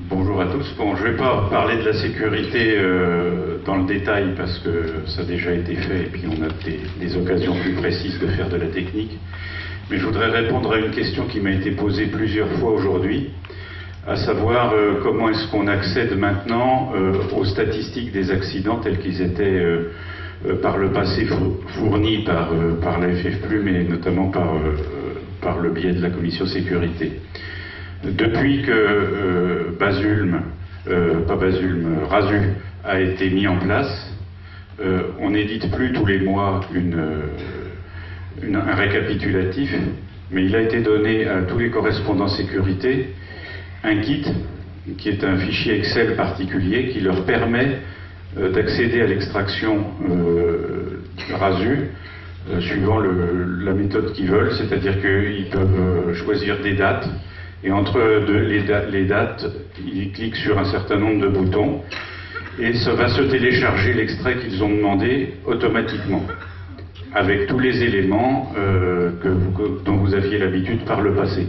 Bonjour à tous. Bon, je ne vais pas parler de la sécurité dans le détail parce que ça a déjà été fait et puis on a des occasions plus précises de faire de la technique. Mais je voudrais répondre à une question qui m'a été posée plusieurs fois aujourd'hui, à savoir comment est-ce qu'on accède maintenant aux statistiques des accidents tels qu'ils étaient par le passé fournis par la FFPLUM et notamment par le biais de la commission sécurité. Depuis que RASU a été mis en place, on n'édite plus tous les mois un récapitulatif, mais il a été donné à tous les correspondants sécurité un kit qui est un fichier Excel particulier qui leur permet d'accéder à l'extraction RASU suivant la méthode qu'ils veulent, c'est-à-dire qu'ils peuvent choisir des dates. Et entre les dates, ils cliquent sur un certain nombre de boutons et ça va se télécharger l'extrait qu'ils ont demandé automatiquement, avec tous les éléments dont vous aviez l'habitude par le passé.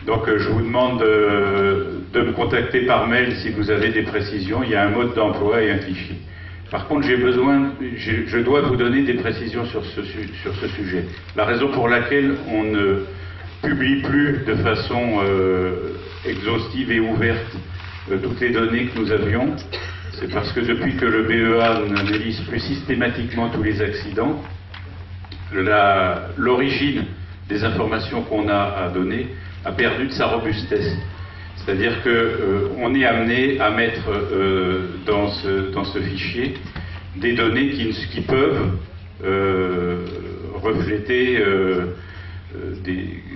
Donc je vous demande de me contacter par mail si vous avez des précisions. Il y a un mode d'emploi et un fichier. Par contre, je dois vous donner des précisions sur ce sujet. La raison pour laquelle on ne publie plus de façon exhaustive et ouverte toutes les données que nous avions, c'est parce que depuis que le BEA n'analyse plus systématiquement tous les accidents, l'origine des informations qu'on a à donner a perdu de sa robustesse. C'est-à-dire qu'on est amené à mettre dans ce fichier des données qui peuvent refléter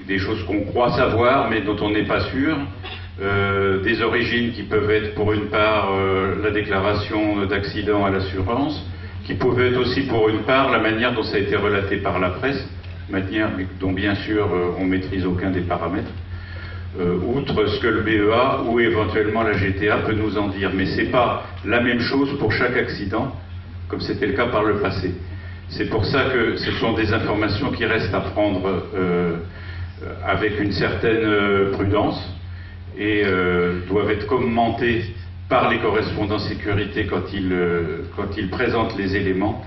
des choses qu'on croit savoir mais dont on n'est pas sûr, des origines qui peuvent être pour une part la déclaration d'accident à l'assurance, qui peuvent être aussi pour une part la manière dont ça a été relaté par la presse, manière dont bien sûr on ne maîtrise aucun des paramètres, outre ce que le BEA ou éventuellement la GTA peut nous en dire. Mais ce n'est pas la même chose pour chaque accident comme c'était le cas par le passé. C'est pour ça que ce sont des informations qui restent à prendre avec une certaine prudence et doivent être commentées par les correspondants sécurité quand ils présentent les éléments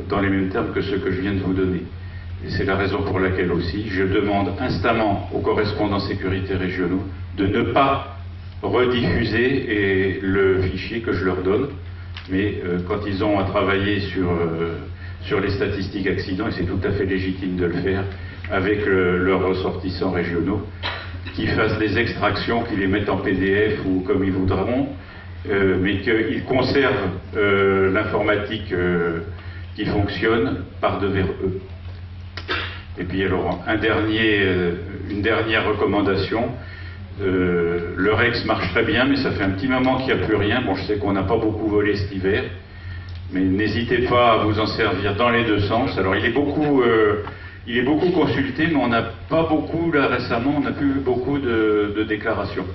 dans les mêmes termes que ceux que je viens de vous donner. Et c'est la raison pour laquelle aussi je demande instamment aux correspondants sécurité régionaux de ne pas rediffuser le fichier que je leur donne, mais quand ils ont à travailler sur les statistiques accidents, et c'est tout à fait légitime de le faire avec leurs ressortissants régionaux, qui fassent des extractions, qui les mettent en PDF ou comme ils voudront, mais qu'ils conservent l'informatique qui fonctionne par devers eux. Et puis alors, une dernière recommandation, le REX marche très bien, mais ça fait un petit moment qu'il n'y a plus rien. Bon, je sais qu'on n'a pas beaucoup volé cet hiver, mais n'hésitez pas à vous en servir dans les deux sens. Alors il est beaucoup consulté, mais on n'a pas beaucoup, là récemment, on n'a plus beaucoup de déclarations.